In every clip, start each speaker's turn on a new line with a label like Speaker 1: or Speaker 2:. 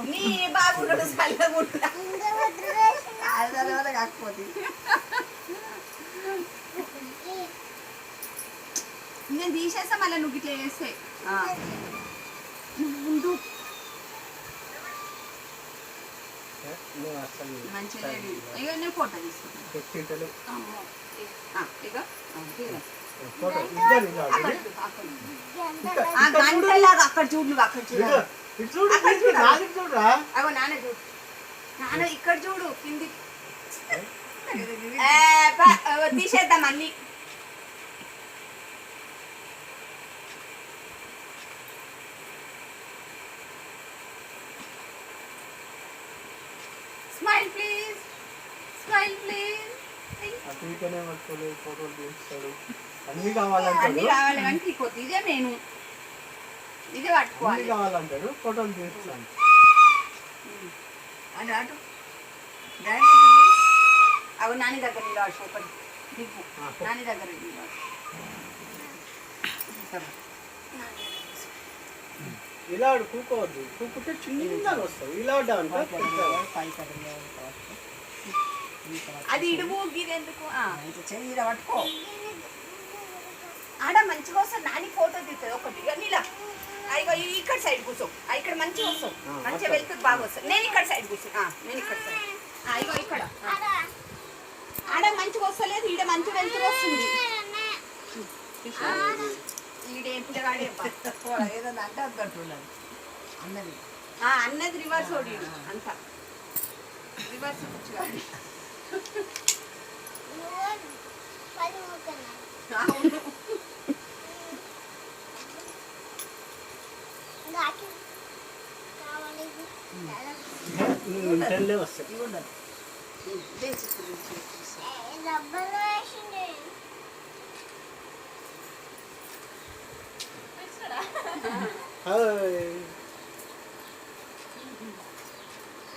Speaker 1: నీ బాబు కాకపోతే నేను తీసేస్తా మళ్ళీ నువ్వు ఇట్లా చేస్తే ముందు మంచిగా ఇక నేను ఫోటో తీసుకుంటాను గంటలాగా అక్కడ చూడు నువ్వు అక్కడ చూడు అగో నాన్న చూడు నాన్న ఇక్కడ చూడు కింది తీసేద్దాం అన్ని స్మైల్ ప్లీజ్ స్మైల్ ప్లీజ్
Speaker 2: అన్ని కావాలి
Speaker 1: కానీ కొద్ది ఇదే నేను ఇదే పట్టుకోవాలి
Speaker 2: కావాలంటాడు ఫోటోలు తీస్తాను
Speaker 1: అని అటు అవి నాని దగ్గర నిలవచ్చు ఒకటి దిప్పు నాని దగ్గర నిలవచ్చు
Speaker 2: ఇలా కూకోవద్దు కూకుంటే చిన్నగా వస్తావు ఇలా
Speaker 1: అది ఇడుగు గిది ఎందుకు
Speaker 3: చెయ్యి పట్టుకో
Speaker 1: ఆడ మంచిగా వస్తుంది నాని ఫోటో తీస్తుంది ఒకటి నీలా ఇగో ఇక్కడ సైడ్ కూర్చో ఇక్కడ మంచిగా వస్తావు మంచిగా వెళ్తుంది బాగా వస్తుంది నేను ఇక్కడ సైడ్ కూర్చో నేను ఇక్కడ సైడ్ ఇగో ఇక్కడ ఆడ మంచిగా వస్తలేదు ఈడ మంచిగా వెళ్తూ వస్తుంది ఈడేం పిల్లగాడే
Speaker 3: ఏదో అంటే అంటున్నాను అన్నది
Speaker 1: అన్నది రివర్స్ ఓడి అంతా రివర్స్
Speaker 2: వస్తాయి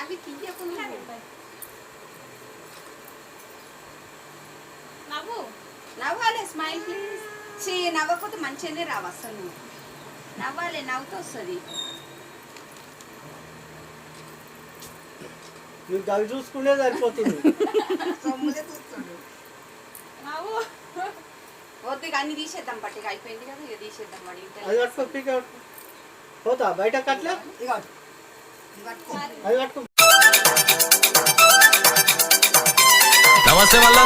Speaker 1: అవి తీయకుండా నవ్వాలి స్మైల్ ప్లీజ్ నవ్వకపోతే మంచిగానే రావు అసలు నవ్వాలి నవ్వుతూ వస్తుంది
Speaker 2: నువ్వు అవి చూసుకుంటే సరిపోతుంది
Speaker 1: వద్దు ఇక అన్ని తీసేద్దాం పట్టిక అయిపోయింది కదా ఇక తీసేద్దాం వాడి
Speaker 2: అది పట్టుకో పీక పోతా బయట కట్లే అది పట్టుకో
Speaker 4: నమస్తే